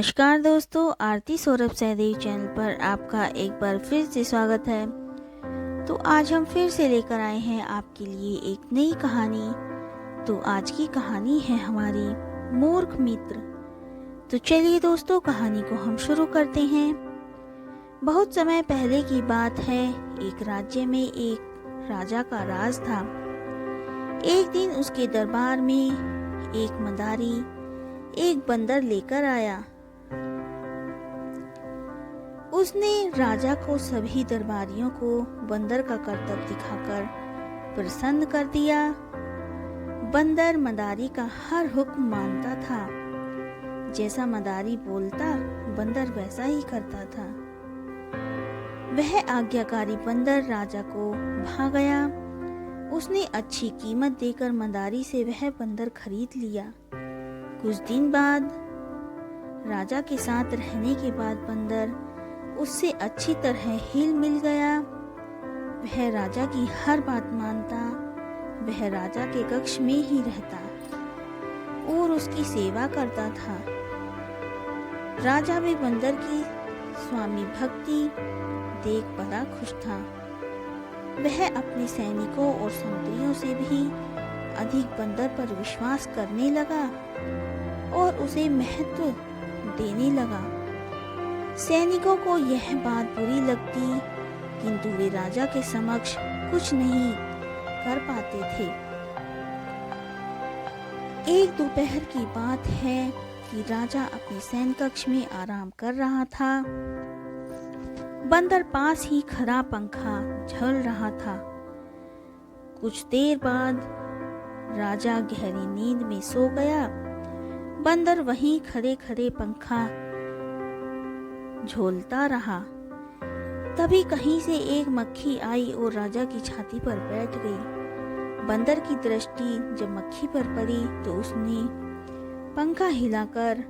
नमस्कार दोस्तों, आरती सौरभ सहदेव चैनल पर आपका एक बार फिर से स्वागत है। तो आज हम फिर से लेकर आए हैं आपके लिए एक नई कहानी। तो आज की कहानी है हमारी मूर्ख मित्र। तो चलिए दोस्तों, कहानी को हम शुरू करते हैं। बहुत समय पहले की बात है। एक राज्य में एक राजा का राज था। एक दिन उसके दरबार में एक मदारी एक बंदर लेकर आया। उसने राजा को सभी दरबारियों को बंदर का करतब दिखाकर प्रसन्न कर दिया। बंदर मदारी का हर हुक्म मानता था। जैसा मदारी बोलता, बंदर वैसा ही करता था। वह आज्ञाकारी बंदर राजा को भा गया। उसने अच्छी कीमत देकर मदारी से वह बंदर खरीद लिया। कुछ दिन बाद राजा के साथ रहने के बाद बंदर उससे अच्छी तरह हिल मिल गया। वह राजा की हर बात मानता। वह राजा के कक्ष में ही रहता और उसकी सेवा करता था। राजा भी बंदर की स्वामी भक्ति देख बड़ा खुश था। वह अपने सैनिकों और संतरियों से भी अधिक बंदर पर विश्वास करने लगा और उसे महत्व देने लगा। सैनिकों को यह बात बुरी लगती, किंतु वे राजा के समक्ष कुछ नहीं कर पाते थे। एक दोपहर की बात है कि राजा अपने सैन कक्ष में आराम कर रहा था। बंदर पास ही खड़ा पंखा झल रहा था। कुछ देर बाद राजा गहरी नींद में सो गया। बंदर वहीं खड़े खड़े पंखा झोलता रहा। तभी कहीं से एक मक्खी आई और राजा की छाती पर बैठ गई। बंदर की दृष्टि जब मक्खी पर पड़ी तो उसने पंखा हिलाकर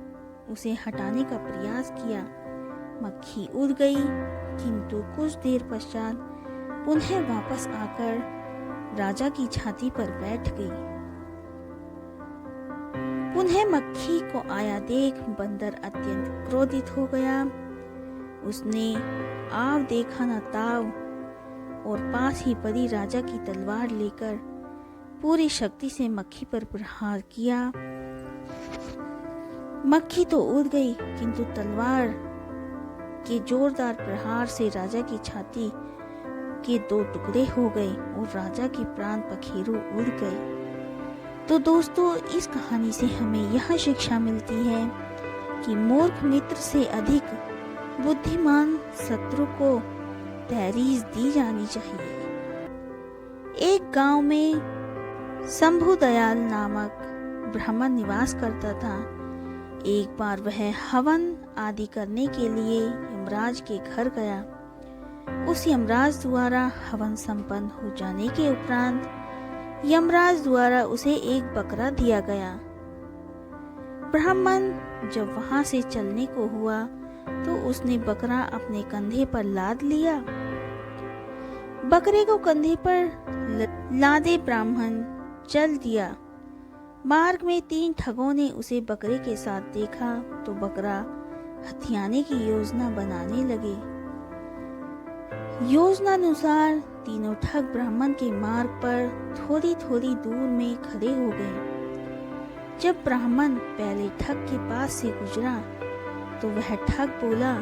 उसे हटाने का प्रयास किया। मक्खी उड़ गई, किंतु कुछ देर पश्चात पुनः वापस आकर राजा की छाती पर बैठ गई। पुनः मक्खी को आया देख बंदर अत्यंत क्रोधित हो गया। उसने आव देखा न ताव और पास ही पड़ी राजा की तलवार लेकर पूरी शक्ति से मक्खी पर प्रहार किया। मक्खी तो उड़ गई, किंतु तलवार के जोरदार प्रहार से राजा की छाती के दो टुकड़े हो गए और राजा के प्राण पखेरु उड़ गए। तो दोस्तों, इस कहानी से हमें यह शिक्षा मिलती है कि मूर्ख मित्र से अधिक बुद्धिमान शत्रु को तहरीर दी जानी चाहिए। एक गांव में शंभु दयाल नामक ब्राह्मण निवास करता था। एक बार वह हवन आदि करने के लिए यमराज के घर गया। उस यमराज द्वारा हवन संपन्न हो जाने के उपरांत यमराज द्वारा उसे एक बकरा दिया गया। ब्राह्मण जब वहां से चलने को हुआ तो उसने बकरा अपने कंधे पर लाद लिया। बकरे को कंधे पर लादे ब्राह्मण चल दिया। मार्ग में 3 ठगों ने उसे बकरे के साथ देखा तो बकरा हथियाने की योजना बनाने लगे। योजनानुसार तीनों ठग ब्राह्मण के मार्ग पर थोड़ी थोड़ी दूर में खड़े हो गए। जब ब्राह्मण पहले ठग के पास से गुजरा तो वह ठग बोला,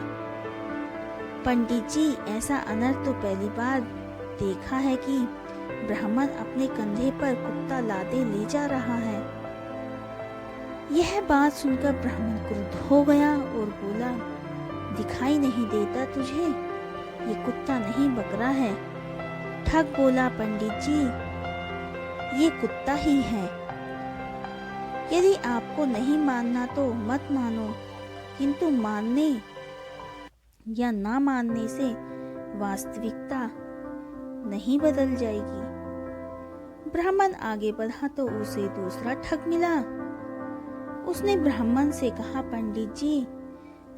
पंडित जी, ऐसा अनर्थ तो पहली बार देखा है कि ब्राह्मण अपने कंधे पर कुत्ता लादे ले जा रहा है। यह बात सुनकर ब्राह्मण क्रुद्ध हो गया और बोला, दिखाई नहीं देता तुझे? ये कुत्ता नहीं बकरा है। ठग बोला, पंडित जी, ये कुत्ता ही है। यदि आपको नहीं मानना तो मत मानो, किंतु मानने या ना मानने से वास्तविकता नहीं बदल जाएगी। ब्राह्मण आगे बढ़ा तो उसे दूसरा ठग मिला। उसने ब्राह्मण से कहा, पंडित जी,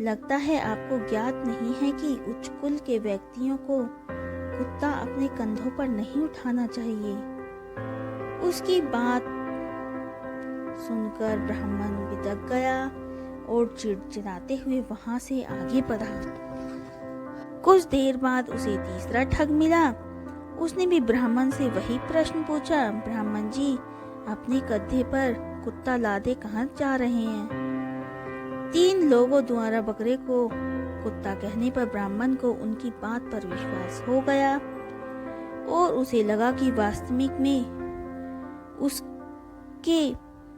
लगता है आपको ज्ञात नहीं है कि उच्च कुल के व्यक्तियों को कुत्ता अपने कंधों पर नहीं उठाना चाहिए। उसकी बात सुनकर ब्राह्मण बिदक गया और चिड़चिड़ाते हुए वहां से आगे बढ़ा। कुछ देर बाद उसे तीसरा ठग मिला। उसने भी ब्राह्मण से वही प्रश्न पूछा, ब्राह्मण जी, अपने कंधे पर कुत्ता लादे कहाँ जा रहे हैं? 3 लोगों द्वारा बकरे को कुत्ता कहने पर ब्राह्मण को उनकी बात पर विश्वास हो गया और उसे लगा कि वास्तविक में उसके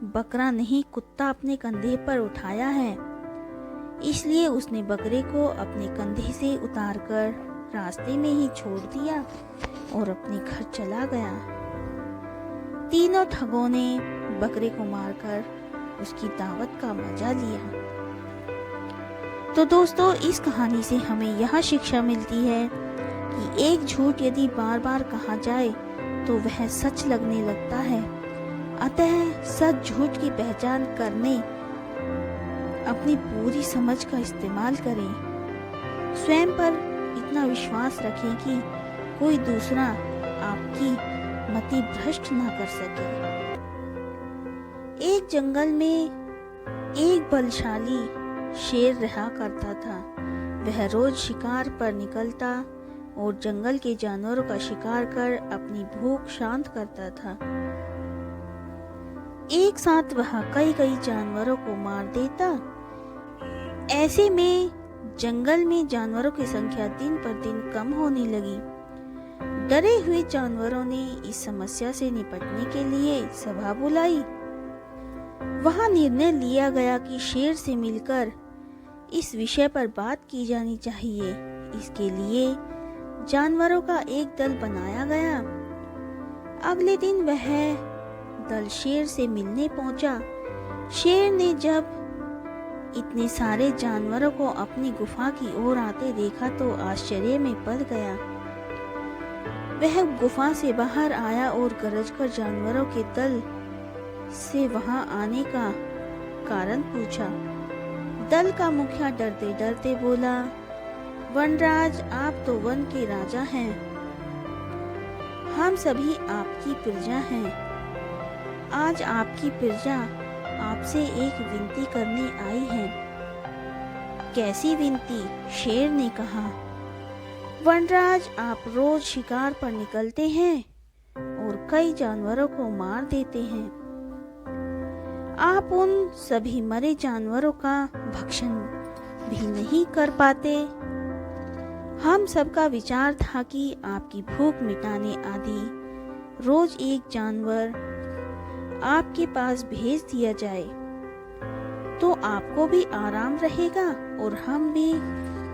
बकरा नहीं कुत्ता अपने कंधे पर उठाया है। इसलिए उसने बकरे को अपने कंधे से उतारकर रास्ते में ही छोड़ दिया और अपने घर चला गया। तीनों ठगों ने बकरे को मारकर उसकी दावत का मजा लिया। तो दोस्तों, इस कहानी से हमें यह शिक्षा मिलती है कि एक झूठ यदि बार बार कहा जाए तो वह सच लगने लगता है। अतः सच झूठ की पहचान करने अपनी पूरी समझ का इस्तेमाल करें। स्वयं पर इतना विश्वास रखें कि कोई दूसरा आपकी मति भ्रष्ट ना कर सके। एक जंगल में एक बलशाली शेर रहा करता था। वह रोज शिकार पर निकलता और जंगल के जानवरों का शिकार कर अपनी भूख शांत करता था। एक साथ वह कई जानवरों को मार देता। ऐसे में जंगल में जानवरों की संख्या दिन पर दिन कम होने लगी। डरे हुए जानवरों ने इस समस्या से निपटने के लिए सभा बुलाई। वहां निर्णय लिया गया कि शेर से मिलकर इस विषय पर बात की जानी चाहिए। इसके लिए जानवरों का एक दल बनाया गया। अगले दिन वह दल शेर से मिलने पहुंचा। शेर ने जब इतने सारे जानवरों को अपनी गुफा की ओर आते देखा तो आश्चर्य में पड़ गया। वह गुफा से बाहर आया और गरजकर जानवरों के दल से वहां आने का कारण पूछा। दल का मुखिया डरते डरते बोला, वनराज, आप तो वन के राजा हैं। हम सभी आपकी प्रजा हैं। आज आपकी प्रजा आपसे एक विनती करने आई है। कैसी विनती? शेर ने कहा। वनराज, आप रोज शिकार पर निकलते हैं और कई जानवरों को मार देते हैं। आप उन सभी मरे जानवरों का भक्षण भी नहीं कर पाते। हम सबका विचार था कि आपकी भूख मिटाने आदि रोज एक जानवर आपके पास भेज दिया जाए तो आपको भी आराम रहेगा और हम भी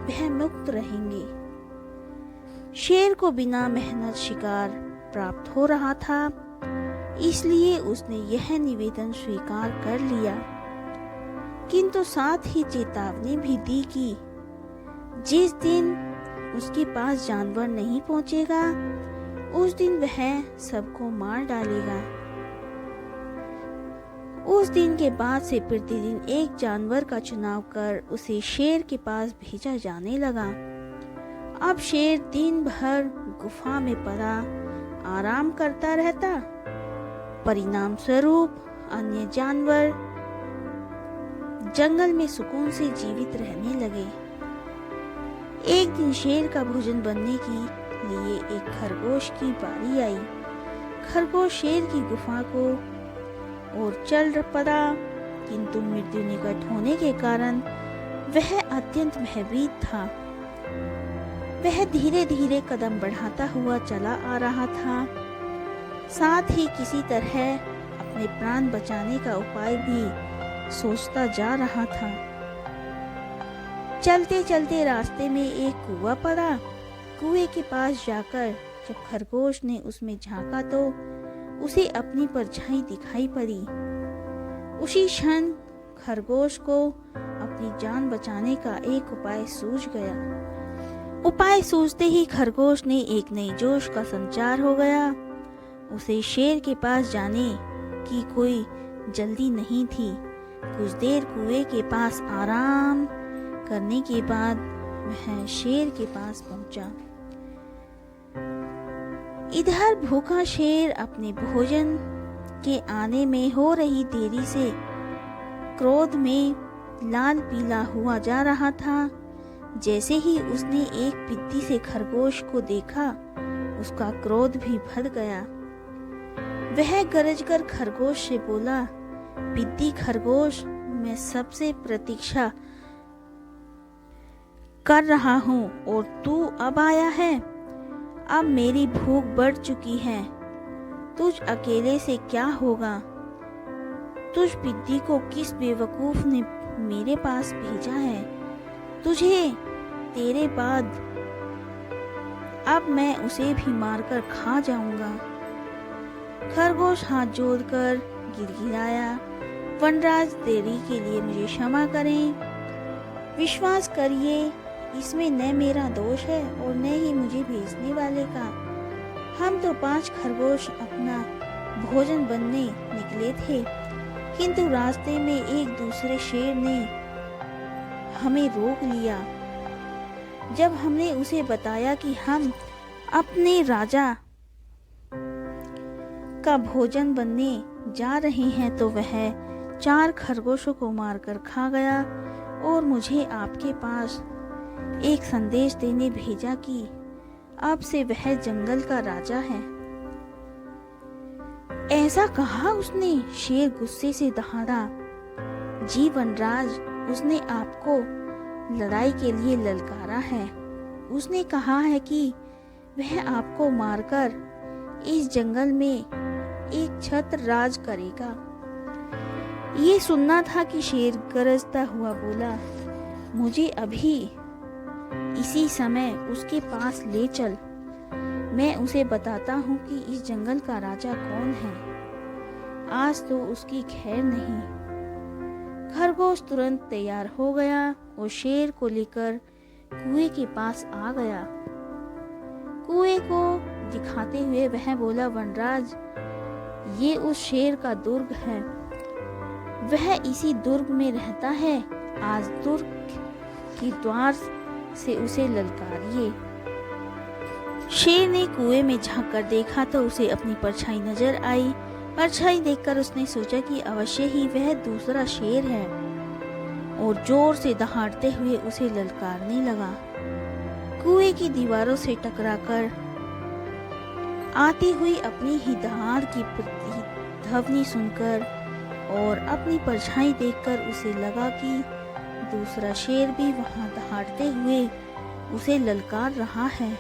भय मुक्त रहेंगे। शेर को बिना मेहनत शिकार प्राप्त हो रहा था, इसलिए उसने यह निवेदन स्वीकार कर लिया, किंतु साथ ही चेतावनी भी दी कि जिस दिन उसके पास जानवर नहीं पहुंचेगा उस दिन वह सबको मार डालेगा। उस दिन के बाद से प्रतिदिन एक जानवर का चुनाव कर उसे शेर के पास भेजा जाने लगा। अब शेर दिन भर गुफा में पड़ा आराम करता रहता। परिणाम स्वरूप अन्य जानवर जंगल में सुकून से जीवित रहने लगे। एक दिन शेर का भोजन बनने के लिए एक खरगोश की बारी आई। खरगोश शेर की गुफा को और चल पड़ा, किंतु मृत्यु निकट होने के कारण वह अत्यंत भयभीत था। वह धीरे धीरे कदम बढ़ाता हुआ चला आ रहा था। साथ ही किसी तरह अपने प्राण बचाने का उपाय भी सोचता जा रहा था। चलते चलते रास्ते में एक कुआं पड़ा। कुएं के पास जाकर जब खरगोश ने उसमें झांका तो उसे अपनी परछाई दिखाई पड़ी। उसी क्षण खरगोश को अपनी जान बचाने का एक उपाय सूझ गया। उपाय सूझते ही खरगोश ने एक नई जोश का संचार हो गया। उसे शेर के पास जाने की कोई जल्दी नहीं थी। कुछ देर कुएं के पास आराम करने के बाद वह शेर के पास पहुंचा। इधर भूखा शेर अपने भोजन के आने में हो रही देरी से क्रोध में लाल पीला हुआ जा रहा था। जैसे ही उसने एक पिद्दी से खरगोश को देखा, उसका क्रोध भी भर गया। वह गरजकर खरगोश से बोला, पिद्दी खरगोश, मैं सबसे प्रतीक्षा कर रहा हूँ और तू अब आया है। अब मेरी भूख बढ़ चुकी है। तुझ अकेले से क्या होगा? तुझ पिद्दी को किस बेवकूफ ने मेरे पास भेजा है? तुझे तेरे बाद अब मैं उसे भी मारकर खा जाऊंगा। खरगोश हाथ जोड़कर गिड़गिड़ाया, वनराज, देरी के लिए मुझे क्षमा करें। विश्वास करिए, इसमें न मेरा दोष है और न ही मुझे भेजने वाले का। हम तो 5 खरगोश अपना भोजन बनने निकले थे, किंतु रास्ते में एक दूसरे शेर ने हमें रोक लिया। जब हमने उसे बताया कि हम अपने राजा का भोजन बनने जा रहे हैं, तो वह 4 खरगोशों को मारकर खा गया और मुझे आपके पास एक संदेश देने भेजा कि अब से वह जंगल का राजा है। ऐसा कहा उसने? शेर गुस्से से दहाड़ा। जी वनराज, उसने आपको लड़ाई के लिए ललकारा है। उसने कहा है कि वह आपको मारकर इस जंगल में एक छत्र राज करेगा। ये सुनना था कि शेर गरजता हुआ बोला, मुझे अभी इसी समय उसके पास ले चल। मैं उसे बताता हूँ कि इस जंगल का राजा कौन है। आज तो उसकी खैर नहीं। खरगोश तुरंत तैयार हो गया और शेर को लेकर कुएं के पास आ गया। कुएं को दिखाते हुए वह बोला, वनराज, ये उस शेर का दुर्ग है। वह इसी दुर्ग में रहता है। आज दुर्ग के द्वार से उसे ललकारिए। शेर ने कुएं में झांककर देखा तो उसे अपनी परछाई नजर आई। परछाई देखकर उसने सोचा कि अवश्य ही वह दूसरा शेर है और जोर से दहाड़ते हुए उसे ललकारने लगा। कुएं की दीवारों से टकराकर आती हुई अपनी ही दहाड़ की प्रतिध्वनि सुनकर और अपनी परछाई देखकर उसे लगा कि दूसरा शेर भी वहां दहाड़ते हुए उसे ललकार रहा है।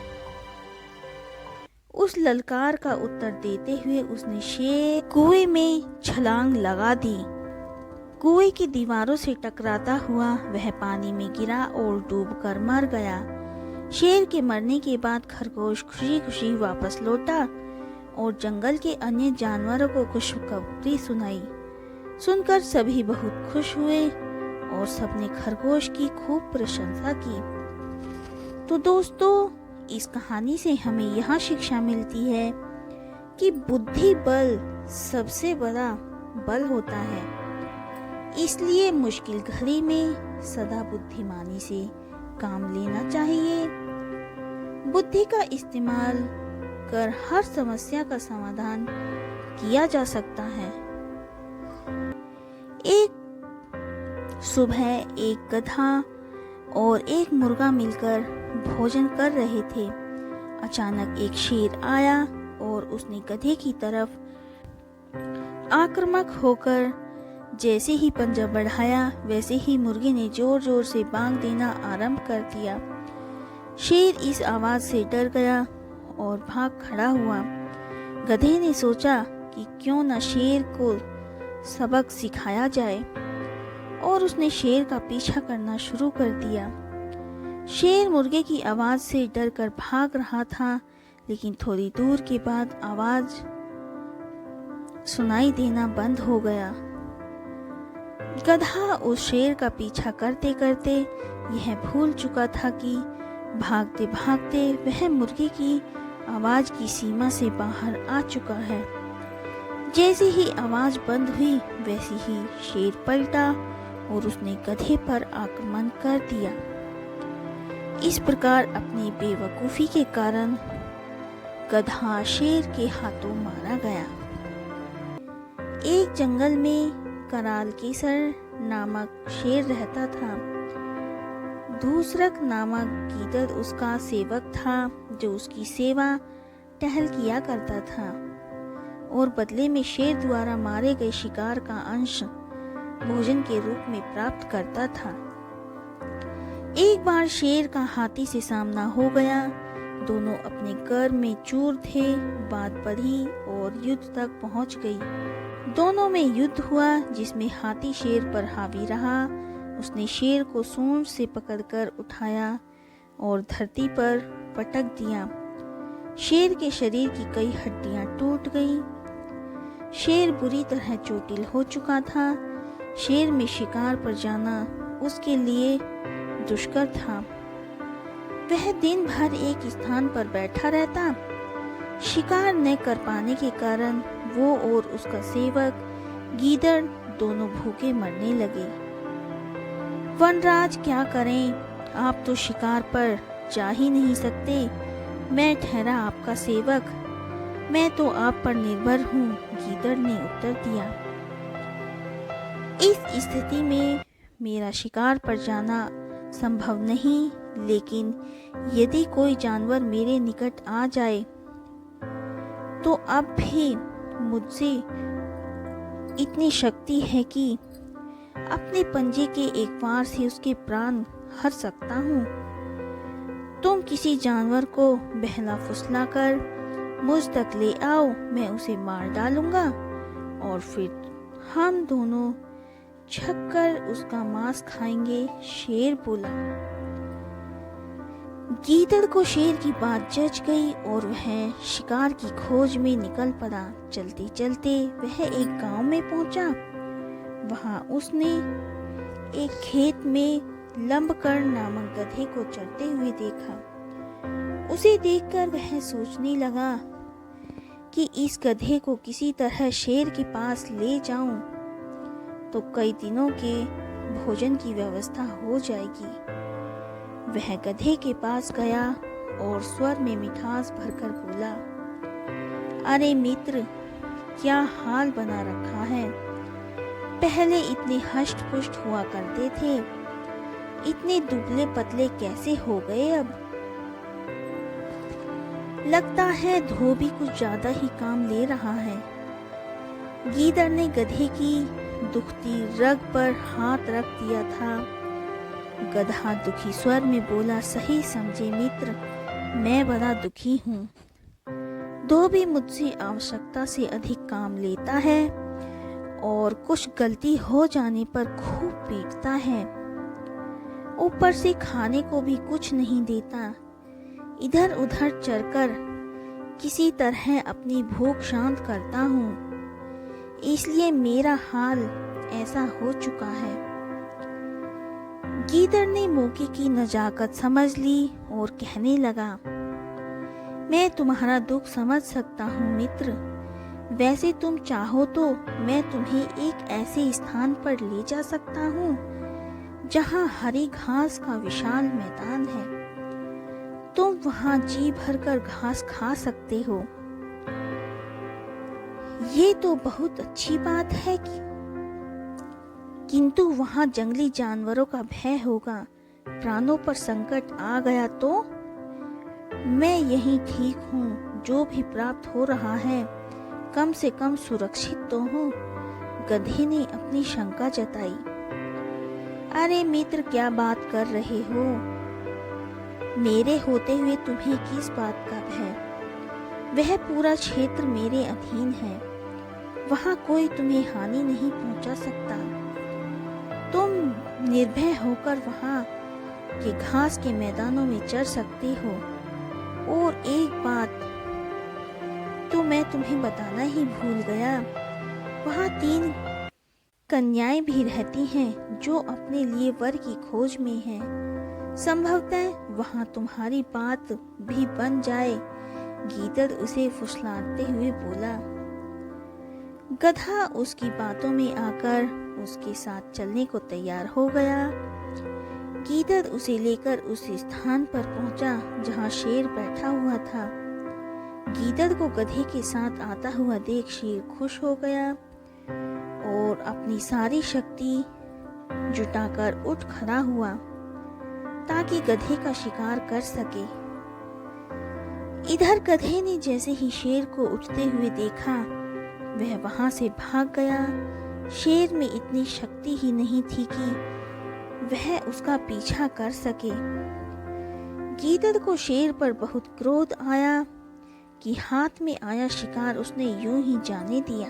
उस ललकार का उत्तर देते हुए उसने शेर कुएं में छलांग लगा दी। कुएं की दीवारों से टकराता हुआ वह पानी में गिरा और डूबकर मर गया। शेर के मरने के बाद खरगोश खुशी खुशी वापस लौटा और जंगल के अन्य जानवरों को खुशखबरी सुनाई। सुनकर सभी बहुत खुश हुए और सबने खरगोश की खूब प्रशंसा की। तो दोस्तों, इस कहानी से हमें यह शिक्षा मिलती है कि बुद्धि बल सबसे बड़ा बल होता है। इसलिए मुश्किल घड़ी में सदा बुद्धिमानी से काम लेना चाहिए। बुद्धि का इस्तेमाल कर हर समस्या का समाधान किया जा सकता है। एक सुबह एक गधा और एक मुर्गा मिलकर भोजन कर रहे थे। अचानक एक शेर आया और उसने गधे की तरफ आक्रामक होकर जैसे ही पंजा बढ़ाया, वैसे ही मुर्गे ने जोर जोर से बांग देना आरंभ कर दिया। शेर इस आवाज से डर गया और भाग खड़ा हुआ। गधे ने सोचा कि क्यों न शेर को सबक सिखाया जाए और उसने शेर का पीछा करना शुरू कर दिया। शेर मुर्गे की आवाज से डरकर भाग रहा था, लेकिन थोड़ी दूर के बाद आवाज सुनाई देना बंद हो गया। गधा उस शेर का पीछा करते करते यह भूल चुका था कि भागते भागते वह मुर्गे की आवाज की सीमा से बाहर आ चुका है। जैसे ही आवाज बंद हुई, वैसे ही शेर पलटा और उसने गधे पर आक्रमण कर दिया। इस प्रकार अपनी बेवकूफी के कारण गधा शेर के हाथों मारा गया। एक जंगल में कराल केसर नामक शेर रहता था। धूसरक नामक गीदड़ उसका सेवक था, जो उसकी सेवा टहल किया करता था और बदले में शेर द्वारा मारे गए शिकार का अंश भोजन के रूप में प्राप्त करता था। एक बार शेर का हाथी से सामना हो गया। दोनों अपने कर्म में चूर थे। बात बढ़ी और युद्ध तक पहुंच गई। दोनों में युद्ध हुआ, जिसमें हाथी शेर पर हावी रहा। उसने शेर को सूंड से पकड़कर उठाया और धरती पर पटक दिया। शेर के शरीर की कई हड्डियां टूट गईं। शेर बुरी तरह चोटिल हो चुका था। शेर में शिकार पर जाना उसके लिए दुष्कर था। वह दिन भर एक स्थान पर बैठा रहता। शिकार न कर पाने के कारण वो और उसका सेवक गीदड़ दोनों भूखे मरने लगे। वनराज क्या करें, आप तो शिकार पर जा ही नहीं सकते। मैं ठहरा आपका सेवक, मैं तो आप पर निर्भर हूँ, गीदड़ ने उत्तर दिया। इस स्थिति में मेरा शिकार पर जाना संभव नहीं, लेकिन यदि कोई जानवर मेरे निकट आ जाए तो अब भी मुझसे इतनी शक्ति है कि अपने पंजे के एक वार से उसके प्राण हर सकता हूँ। तुम किसी जानवर को बहला फुसला कर मुझ तक ले आओ, मैं उसे मार डालूंगा और फिर हम दोनों छककर उसका मांस खाएंगे, शेर बोला। गीदड़ को शेर की बात जच गई और वह शिकार की खोज में निकल पड़ा। चलते चलते वह एक गांव में पहुंचा। वहां उसने एक खेत में लंबकर्ण नामक गधे को चलते हुए देखा। उसे देखकर वह सोचने लगा कि इस गधे को किसी तरह शेर के पास ले जाऊं तो कई दिनों के भोजन की व्यवस्था हो जाएगी। वह गधे के पास गया और स्वर में मिठास भरकर बोला, अरे मित्र, क्या हाल बना रखा है। पहले इतने हष्ट पुष्ट हुआ करते थे, इतने दुबले पतले कैसे हो गए अब। लगता है धोबी कुछ ज्यादा ही काम ले रहा है। गीदड़ ने गधे की दुखती रग पर हाथ रख दिया था। गधा दुखी स्वर में बोला, सही समझे मित्र, मैं बड़ा दुखी हूँ। धोबी मुझसे आवश्यकता से अधिक काम लेता है और कुछ गलती हो जाने पर खूब पीटता है। ऊपर से खाने को भी कुछ नहीं देता। इधर उधर चलकर किसी तरह अपनी भूख शांत करता हूँ, इसलिए मेरा हाल ऐसा हो चुका है। गीदड़ ने मौके की नजाकत समझ ली और कहने लगा, मैं तुम्हारा दुख समझ सकता हूँ मित्र। वैसे तुम चाहो तो मैं तुम्हें एक ऐसे स्थान पर ले जा सकता हूँ जहाँ हरी घास का विशाल मैदान है। तुम वहाँ जी भरकर घास खा सकते हो। ये तो बहुत अच्छी बात है किंतु वहाँ जंगली जानवरों का भय होगा। प्राणों पर संकट आ गया तो? मैं यहीं ठीक हूँ। जो भी प्राप्त हो रहा है कम से कम सुरक्षित तो हूँ, गधे ने अपनी शंका जताई। अरे मित्र, क्या बात कर रहे हो? मेरे होते हुए तुम्हें किस बात का भय? वह पूरा क्षेत्र मेरे अधीन है। वहाँ कोई तुम्हें हानि नहीं पहुँचा सकता। तुम निर्भय होकर वहाँ के घास के मैदानों में चर सकते हो। और एक बात तो मैं तुम्हें बताना ही भूल गया, वहाँ 3 कन्याएं भी रहती हैं जो अपने लिए वर की खोज में हैं। संभवतः वहाँ तुम्हारी बात भी बन जाए। गीदड़ उसे फुसलाते हुए बोला। गधा उसकी बातों में आकर उसके साथ चलने को तैयार हो गया। गीदड़ उसे लेकर उस स्थान पर पहुंचा जहां शेर बैठा हुआ था। गीदड़ को गधे के साथ आता हुआ देख शेर खुश हो गया और अपनी सारी शक्ति जुटाकर उठ खड़ा हुआ ताकि गधे का शिकार कर सके। इधर गधे ने जैसे ही शेर को उठते हुए देखा, वह वहां से भाग गया। शेर में इतनी शक्ति ही नहीं थी कि वह उसका पीछा कर सके। गीदड़ को शेर पर बहुत क्रोध आया कि हाथ में आया शिकार उसने यूं ही जाने दिया।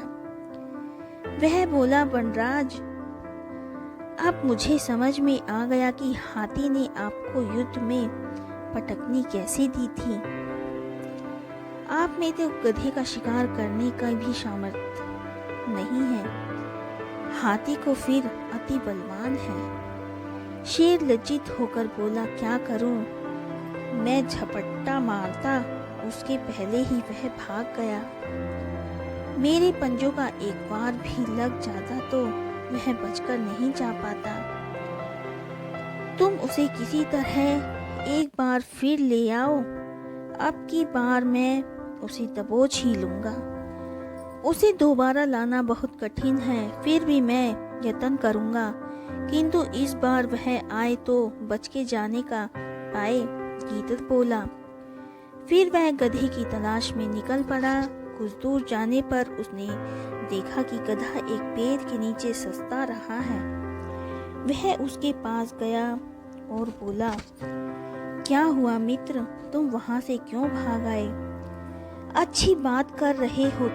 वह बोला, वनराज, अब मुझे समझ में आ गया कि हाथी ने आपको युद्ध में पटकनी कैसे दी थी। आप में तो गधे का शिकार करने का भी सामर्थ्य नहीं है। हाथी को फिर अति बलवान है। शेर लज्जित होकर बोला, क्या करूं? मैं झपट्टा मारता उसके पहले ही वह भाग गया। मेरे पंजों का एक बार भी लग जाता तो वह बचकर नहीं जा पाता। तुम उसे किसी तरह एक बार फिर ले आओ। अब की बार मैं उसे दबोच ही लूंगा। उसे दोबारा लाना बहुत कठिन है, फिर भी मैं यत्न करूंगा, किंतु इस बार वह आए तो बच के जाने का पाए। गीदड़ बोला। फिर वह गधे की तलाश में निकल पड़ा। कुछ दूर जाने पर उसने देखा कि गधा एक पेड़ के नीचे सस्ता रहा है। वह उसके पास गया और बोला, क्या हुआ मित्र, तुम वहां से क्यों भाग आए? अच्छी बात कर रहे हो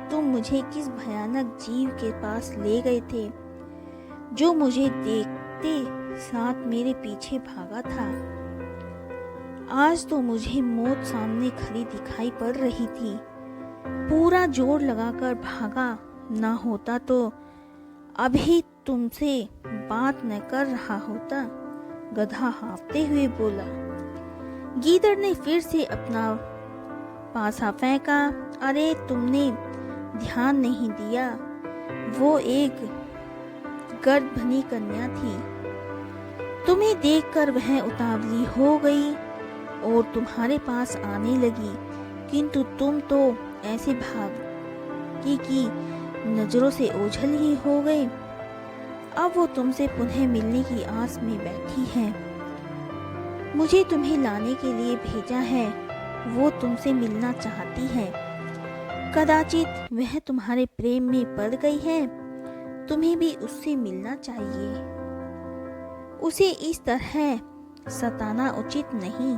तुम मुझे किस भयानक जीव के पास ले गए थे, जो मुझे देखते साथ मेरे पीछे भागा था। आज तो मुझे मौत सामने खड़ी दिखाई पड़ रही थी। पूरा जोर लगाकर भागा, ना होता तो अभी तुमसे बात न कर रहा होता। गधा हाँफते हुए बोला। गीदड़ ने फिर से अपना पासा फेंका। अरे तुमने ध्यान नहीं दिया, वो एक गर्दभनी कन्या थी। तुम्हें देखकर वह उतावली हो गई और तुम्हारे पास आने लगी, किंतु तुम तो ऐसे भागी कि नजरों से ओझल ही हो गए। अब वो तुमसे पुनः मिलने की आस में बैठी है। मुझे तुम्हें लाने के लिए भेजा है। वो तुमसे मिलना चाहती है। कदाचित वह तुम्हारे प्रेम में पड़ गई है। तुम्हें भी उससे मिलना चाहिए। उसे इस तरह सताना उचित नहीं।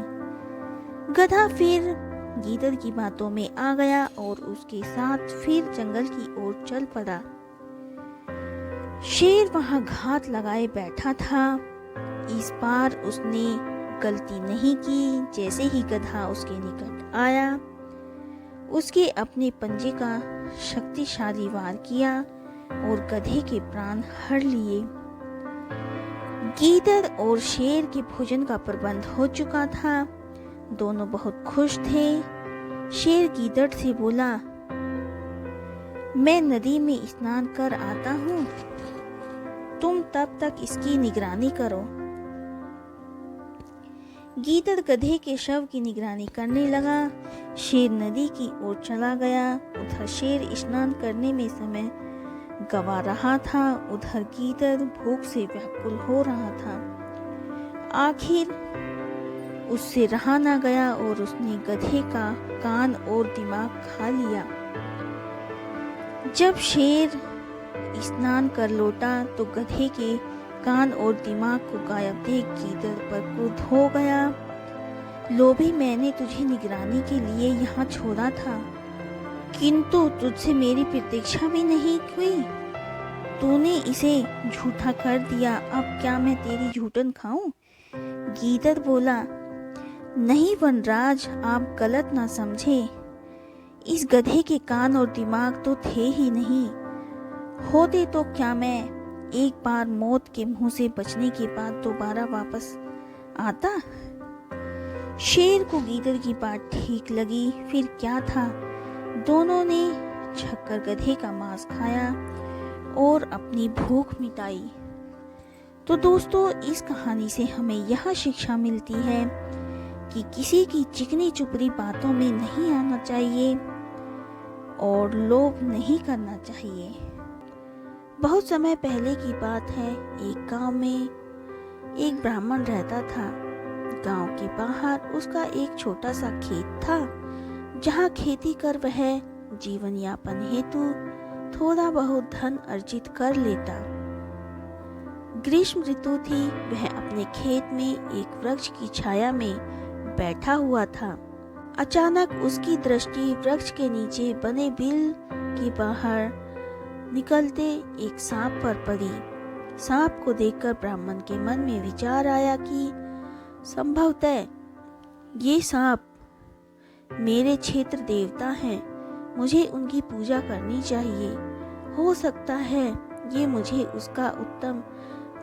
गधा फिर गीदड़ की बातों में आ गया और उसके साथ फिर जंगल की ओर चल पड़ा। शेर वहां घात लगाए बैठा था। इस बार उसने गलती नहीं की। जैसे ही गधा उसके निकट आया, उसके अपने पंजे का शक्तिशाली वार किया और गधे के प्राण हर लिए। गीदड़ और शेर के भोजन का प्रबंध हो चुका था। दोनों बहुत खुश थे। शेर गीदड़ से बोला, मैं नदी में स्नान कर आता हूँ, तुम तब तक इसकी निगरानी करो। गीदड़ गधे के शव की निगरानी करने लगा। शेर नदी की ओर चला गया। उधर शेर स्नान करने में समय गवा रहा था, उधर गीदड़ भूख से व्याकुल हो रहा था। आखिर उससे रहा ना गया और उसने गधे का कान और दिमाग खा लिया। जब शेर स्नान कर लौटा तो गधे के कान और दिमाग को गायब देख गीदड़ पर क्रोध हो गया। लोभी, मैंने तुझे निगरानी के लिए यहाँ छोड़ा था, किंतु तुझसे मेरी प्रतीक्षा भी नहीं हुई। तूने इसे झूठा कर दिया। अब क्या मैं तेरी झूठन खाऊं? गीदड़ बोला, नहीं वनराज, आप गलत ना समझे। इस गधे के कान और दिमाग तो थे ही नहीं। होते तो क्या मैं एक बार मौत के मुंह से बचने के बाद दोबारा वापस आता? शेर को गीदड़ की बात ठीक लगी। फिर क्या था, दोनों ने छक्कर गधे का मांस खाया और अपनी भूख मिटाई। तो दोस्तों, इस कहानी से हमें यह शिक्षा मिलती है कि किसी की चिकनी चुपड़ी बातों में नहीं आना चाहिए और लोभ नहीं करना चाहिए। बहुत समय पहले की बात है। एक गांव में एक ब्राह्मण रहता था। गांव के बाहर उसका एक छोटा सा खेत था, जहां खेती कर वह जीवन यापन हेतु थोड़ा बहुत धन अर्जित कर लेता। ग्रीष्म ऋतु थी। वह अपने खेत में एक वृक्ष की छाया में बैठा हुआ था। अचानक उसकी दृष्टि वृक्ष के नीचे बने बिल के बाहर निकलते एक सांप पर पड़ी। सांप को देखकर ब्राह्मण के मन में विचार आया कि संभवतः ये सांप मेरे क्षेत्र देवता हैं, मुझे उनकी पूजा करनी चाहिए। हो सकता है ये मुझे उसका उत्तम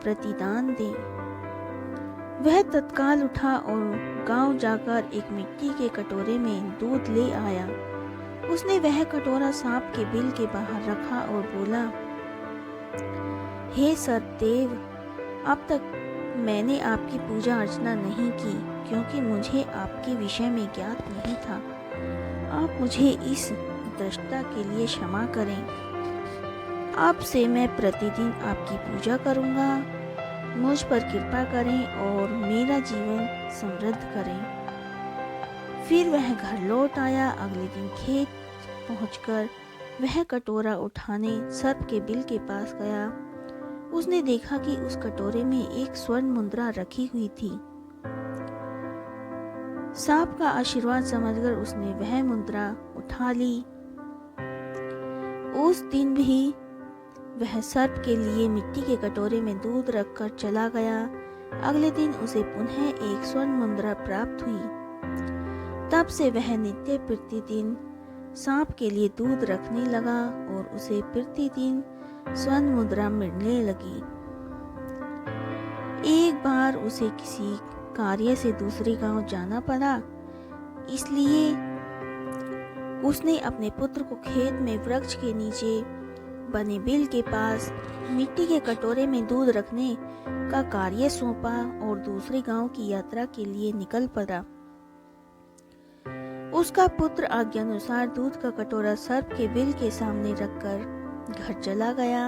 प्रतिदान दे। वह तत्काल उठा और गांव जाकर एक मिट्टी के कटोरे में दूध ले आया। उसने वह कटोरा सांप के बिल के बाहर रखा और बोला, हे सर्पदेव, अब तक मैंने आपकी पूजा अर्चना नहीं की, क्योंकि मुझे आपके विषय में ज्ञात नहीं था। आप मुझे इस दृष्टता के लिए क्षमा करें। अब से मैं प्रतिदिन आपकी पूजा करूंगा। मुझ पर कृपा करें और मेरा जीवन समृद्ध करें। फिर वह घर लौट आया। अगले दिन खेत पहुंचकर वह कटोरा उठाने सर्प के बिल के पास गया। उसने देखा कि उस कटोरे में एक स्वर्ण मुद्रा रखी हुई थी। सांप का आशीर्वाद समझकर उसने वह मुद्रा उठा ली। उस दिन भी वह सर्प के लिए मिट्टी के कटोरे में दूध रखकर चला गया। अगले दिन उसे पुनः एक स्वर्ण मुद्रा प्राप्त हुई। तब से वह नित्य प्रतिदिन सांप के लिए दूध रखने लगा और उसे प्रतिदिन स्वर्ण मुद्रा मिलने लगी। एक बार उसे किसी कार्य से दूसरे गांव जाना पड़ा, इसलिए उसने अपने पुत्र को खेत में वृक्ष के नीचे बने बिल के पास मिट्टी के कटोरे में दूध रखने का कार्य सौंपा और दूसरे गांव की यात्रा के लिए निकल पड़ा। उसका पुत्र आज्ञानुसार दूध का कटोरा सर्प के बिल के सामने रखकर घर चला गया।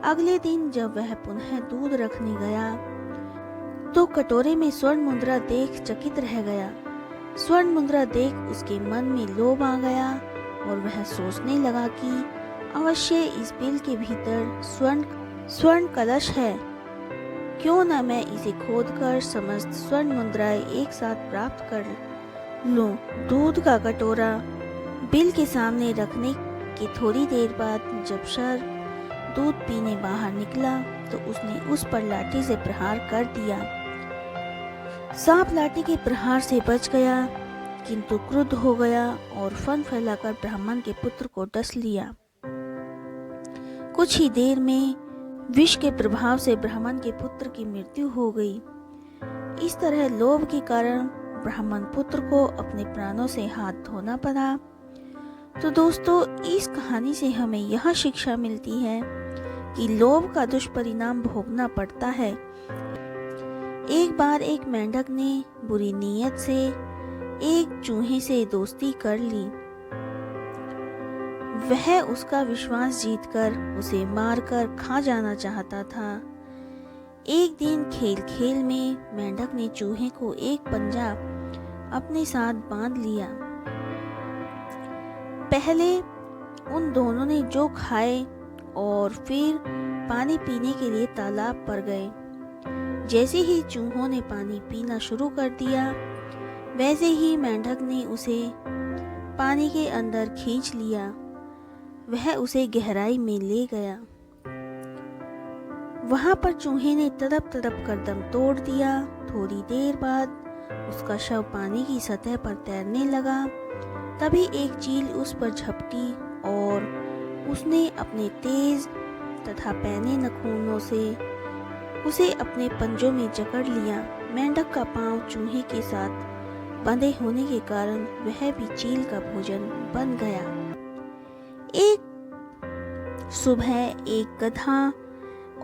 अगले दिन जब वह पुनः दूध रखने गया तो कटोरे में स्वर्ण मुद्रा देख चकित रह गया। स्वर्ण मुद्रा देख उसके मन में लोभ आ गया और वह सोचने लगा कि अवश्य इस बिल के भीतर स्वर्ण कलश है। क्यों न मैं इसे खोदकर समस्त स्वर्ण मुद्राएं एक साथ प्राप्त कर लूं। दूध का कटोरा बिल के सामने रखने की थोड़ी देर बाद जब सर्प दूध पीने बाहर निकला तो उसने उस पर लाठी से प्रहार कर दिया। सांप लाठी के प्रहार से बच गया, किंतु क्रुद्ध हो गया और फन फैलाकर ब्राह्मण के पुत्र को डस लिया। कुछ ही देर में विष के प्रभाव से ब्राह्मण के पुत्र की मृत्यु हो गई। इस तरह लोभ के कारण ब्राह्मण पुत्र को अपने प्राणों से हाथ धोना पड़ा। तो दोस्तों, इस कहानी से हमें यह शिक्षा मिलती है कि लोभ का दुष्परिणाम भोगना पड़ता है। एक बार एक मेंढक ने बुरी नीयत से एक चूहे से दोस्ती कर ली। वह उसका विश्वास जीतकर उसे मारकर खा जाना चाहता था। एक दिन खेल खेल में मेंढक ने चूहे को एक पंजा अपने साथ बांध लिया। पहले उन दोनों ने जो खाए और फिर पानी पीने के लिए तालाब पर गए। जैसे ही चूहों ने पानी पीना शुरू कर दिया, वैसे ही मेंढक ने उसे पानी के अंदर खींच लिया। वह उसे गहराई में ले गया। वहां पर चूहे ने तड़प तड़प कर दम तोड़ दिया। थोड़ी देर बाद उसका शव पानी की सतह पर तैरने लगा। तभी एक चील उस पर झपटी और उसने अपने तेज तथा पैने नखूनों से उसे अपने पंजों में जकड़ लिया। मेंढक का पांव चूहे के साथ बंधे होने के कारण वह भी चील का भोजन बन गया। एक सुबह एक गधा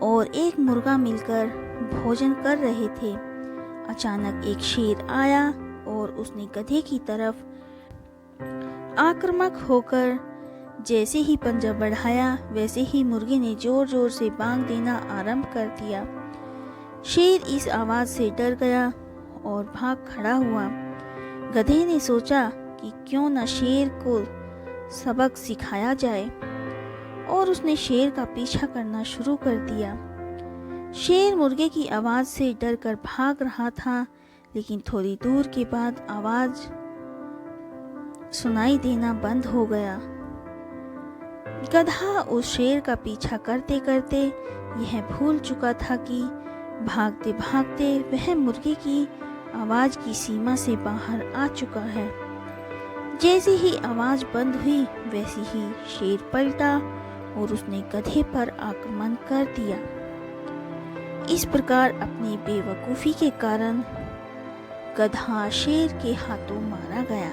और एक मुर्गा मिलकर भोजन कर रहे थे। अचानक एक शेर आया और उसने गधे की तरफ आक्रामक होकर जैसे ही पंजा बढ़ाया वैसे ही मुर्गे ने जोर जोर से बांग देना आरंभ कर दिया। शेर इस आवाज से डर गया और भाग खड़ा हुआ। गधे ने सोचा कि क्यों न शेर को सबक सिखाया जाए और उसने शेर का पीछा करना शुरू कर दिया। शेर मुर्गे की आवाज से डरकर भाग रहा था, लेकिन थोड़ी दूर के बाद आवाज सुनाई देना बंद हो गया। गधा उस शेर का पीछा करते करते यह भूल चुका था कि भागते भागते वह मुर्गे की आवाज की सीमा से बाहर आ चुका है। जैसे ही आवाज बंद हुई वैसे ही शेर पलटा और उसने गधे पर आक्रमण कर दिया। इस प्रकार अपनी बेवकूफी के कारण गधा शेर के हाथों मारा गया।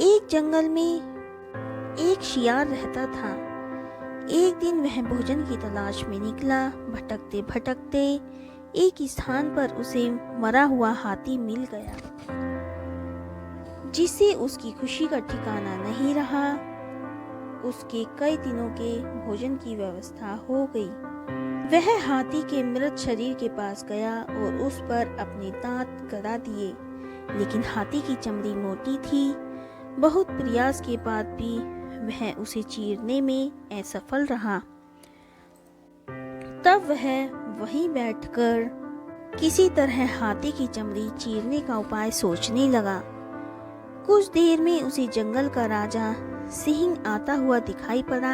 एक जंगल में एक शियार रहता था। एक दिन वह भोजन की तलाश में निकला। भटकते भटकते एक स्थान पर उसे मरा हुआ हाथी मिल गया, जिससे उसकी खुशी का ठिकाना नहीं रहा। उसके कई दिनों के भोजन की व्यवस्था हो गई। वह हाथी के मृत शरीर के पास गया और उस पर अपने दांत गड़ा दिए, लेकिन हाथी की चमड़ी मोटी थी। बहुत प्रयास के बाद भी वह उसे चीरने में असफल रहा। तब वह वहीं बैठकर किसी तरह हाथी की चमड़ी चीरने का उपाय सोचने लगा। कुछ देर में उसे जंगल का राजा सिंह आता हुआ दिखाई पड़ा,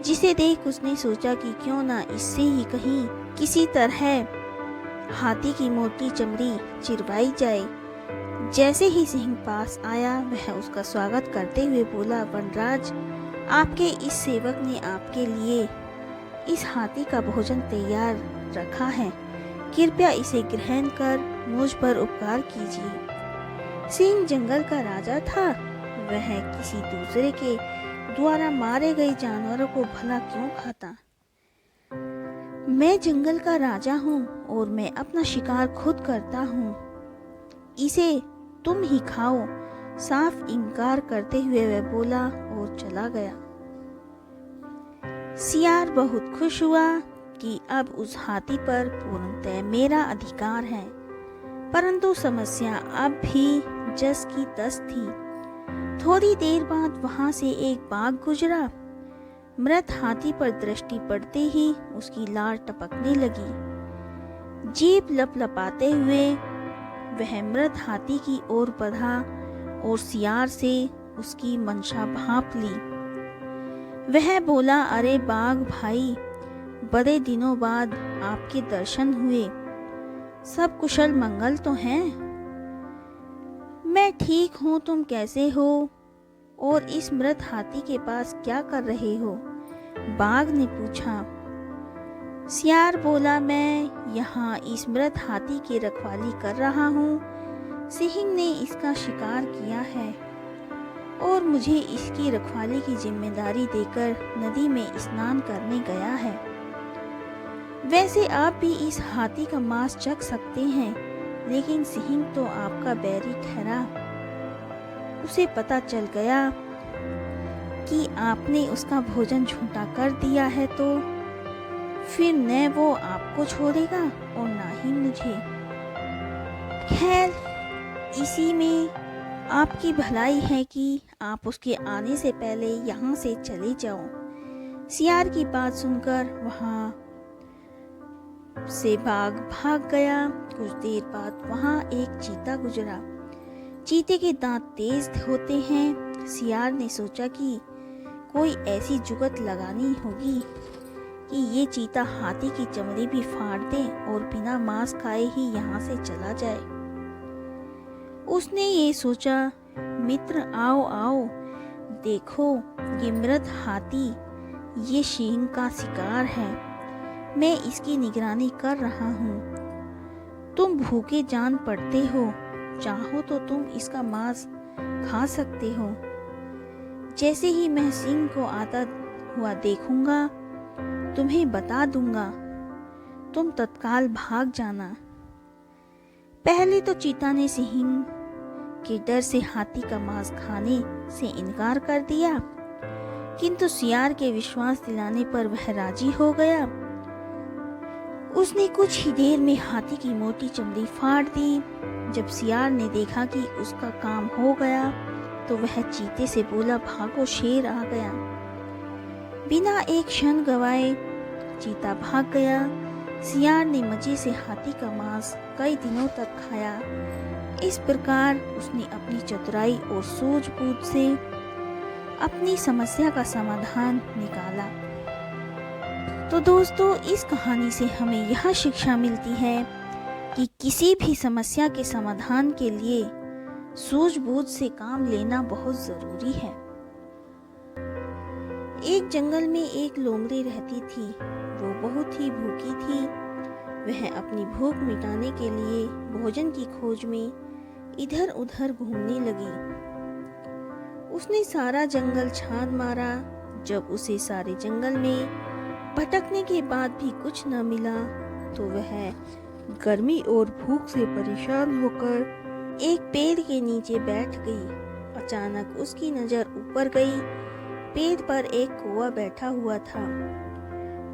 जिसे देख उसने सोचा कि क्यों ना इससे ही कहीं किसी तरह हाथी की मोटी चमड़ी चिरवाई जाए। जैसे ही सिंह पास आया वह उसका स्वागत करते हुए बोला, वनराज, आपके इस सेवक ने आपके लिए इस हाथी का भोजन तैयार रखा है, कृपया इसे ग्रहण कर मुझ पर उपकार कीजिए। सिंह जंगल का राजा था। वह किसी दूसरे के द्वारा मारे गए जानवरों को भला क्यों खाता। मैं जंगल का राजा हूँ और मैं अपना शिकार खुद करता हूँ, इसे तुम ही खाओ। साफ इनकार करते हुए वह बोला और चला गया। सियार बहुत खुश हुआ कि अब उस हाथी पर पूर्णतः मेरा अधिकार है, परंतु समस्या अब भी जस की तस थी। थोड़ी देर बाद वहां से एक बाघ गुजरा। मृत हाथी पर दृष्टि पड़ते ही उसकी लार टपकने लगी। जीभ लपलपाते हुए वह मृत हाथी की ओर बढ़ा और सियार से उसकी मंशा भांप ली। वह बोला, अरे बाघ भाई, बड़े दिनों बाद आपके दर्शन हुए, सब कुशल मंगल तो हैं? मैं ठीक हूँ, तुम कैसे हो और इस मृत हाथी के पास क्या कर रहे हो? बाघ ने पूछा। सियार बोला, मैं यहाँ इस मृत हाथी की रखवाली कर रहा हूँ। सिंह ने इसका शिकार किया है और मुझे इसकी रखवाली की जिम्मेदारी देकर नदी में स्नान करने गया है। वैसे आप भी इस हाथी का मांस चख सकते हैं, लेकिन सिंह तो आपका बैरी ठहरा। उसे पता चल गया कि आपने उसका भोजन झूठा कर दिया है, तो फिर न वो आपको छोड़ेगा और ना ही मुझे। खैर, इसी में आपकी भलाई है कि आप उसके आने से पहले यहाँ से चले जाओ। सियार की बात सुनकर वहाँ से बाघ भाग गया। कुछ देर बाद वहाँ एक चीता गुजरा। चीते के दांत तेज होते हैं। सियार ने सोचा कि कोई ऐसी जुगत लगानी होगी कि ये चीता हाथी की चमड़ी भी फाड़ दे और बिना मांस खाए ही यहाँ से चला जाए। उसने ये सोचा, मित्र आओ आओ, देखो ये मृत हाथी, ये सिंह का शिकार है। मैं इसकी निगरानी कर रहा हूँ। तुम भूखे जान पड़ते हो, चाहो तो तुम इसका मांस खा सकते हो। जैसे ही मैं सिंह को आता हुआ देखूंगा तुम्हें बता दूंगा, तुम तत्काल भाग जाना। पहले तो चीता ने सिंह के डर से हाथी का मांस खाने से इनकार कर दिया, किंतु सियार के विश्वास दिलाने पर वह राजी हो गया। उसने कुछ ही देर में हाथी की मोटी चमड़ी फाड़ दी। जब सियार ने देखा कि उसका काम हो गया तो वह चीते से बोला, भागो, शेर आ गया। बिना एक क्षण गवाए चीता भाग गया। सियार ने मजे से हाथी का मांस कई दिनों तक खाया। इस प्रकार उसने अपनी चतुराई और सूझबूझ से अपनी समस्या का समाधान निकाला। तो दोस्तों, इस कहानी से हमें यह शिक्षा मिलती है कि किसी भी समस्या के समाधान के लिए सूझबूझ से काम लेना बहुत जरूरी है। एक जंगल में एक लोमड़ी रहती थी। वो बहुत ही भूखी थी। वह अपनी भूख मिटाने के लिए भोजन की खोज में इधर उधर घूमने लगी। उसने सारा जंगल छान मारा। जब उसे सारे जंगल में भटकने के बाद भी कुछ न मिला तो वह गर्मी और भूख से परेशान होकर एक पेड़ के नीचे बैठ गई। अचानक उसकी नजर ऊपर गई। पेड़ पर एक कौवा बैठा हुआ था।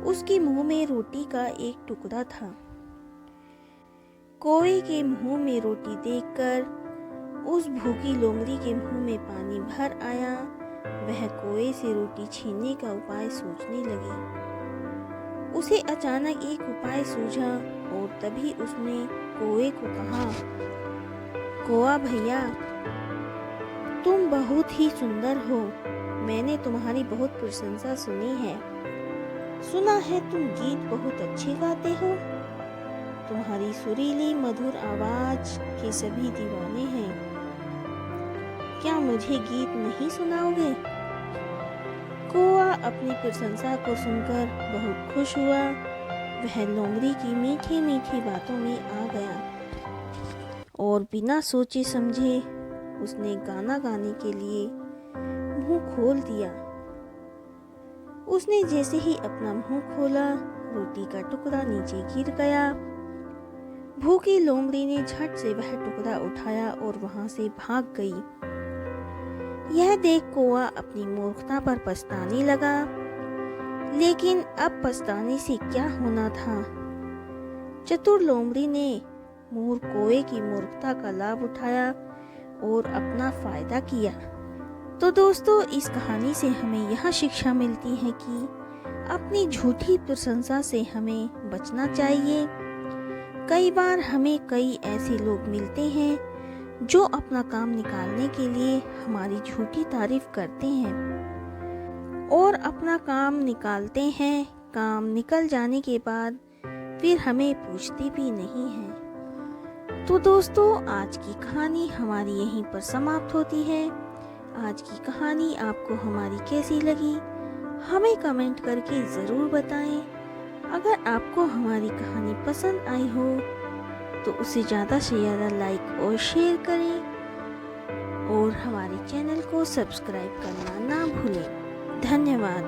उसके मुंह में रोटी का एक टुकड़ा था। कौवे के मुंह में रोटी देखकर उस भूखी लोमड़ी के मुंह में पानी भर आया। वह कौवे से रोटी छीनने का उपाय सोचने लगी। उसे अचानक एक उपाय सूझा और तभी उसने कौवे को कहा, कौवा भैया, तुम बहुत ही सुंदर हो। मैंने तुम्हारी बहुत प्रशंसा सुनी है। सुना है तुम गीत बहुत अच्छे गाते हो। तुम्हारी सुरीली मधुर आवाज के सभी दीवाने हैं। क्या मुझे गीत नहीं सुनाओगे? कौवा अपनी प्रशंसा को सुनकर बहुत खुश हुआ। वह लोमड़ी की मीठी मीठी बातों में आ गया और बिना सोचे समझे उसने गाना गाने के लिए मुंह खोल दिया। उसने जैसे ही अपना मुंह खोला, रोटी का टुकड़ा नीचे गिर गया। भूखी लोमड़ी ने झट से वह टुकड़ा उठाया और वहां से भाग गई। यह देख कौवा अपनी मूर्खता पर पछताने लगा, लेकिन अब पछताने से क्या होना था। चतुर लोमड़ी ने मूर्ख कौवे की मूर्खता का लाभ उठाया और अपना फायदा किया। तो दोस्तों, इस कहानी से हमें यह शिक्षा मिलती है कि अपनी झूठी प्रशंसा से हमें बचना चाहिए। कई बार हमें कई ऐसे लोग मिलते हैं जो अपना काम निकालने के लिए हमारी झूठी तारीफ करते हैं और अपना काम निकालते हैं। काम निकल जाने के बाद फिर हमें पूछते भी नहीं हैं। तो दोस्तों, आज की कहानी हमारी यहीं पर समाप्त होती है। आज की कहानी आपको हमारी कैसी लगी, हमें कमेंट करके ज़रूर बताएं। अगर आपको हमारी कहानी पसंद आई हो तो उसे ज़्यादा से ज़्यादा लाइक और शेयर करें और हमारे चैनल को सब्सक्राइब करना ना भूलें। धन्यवाद।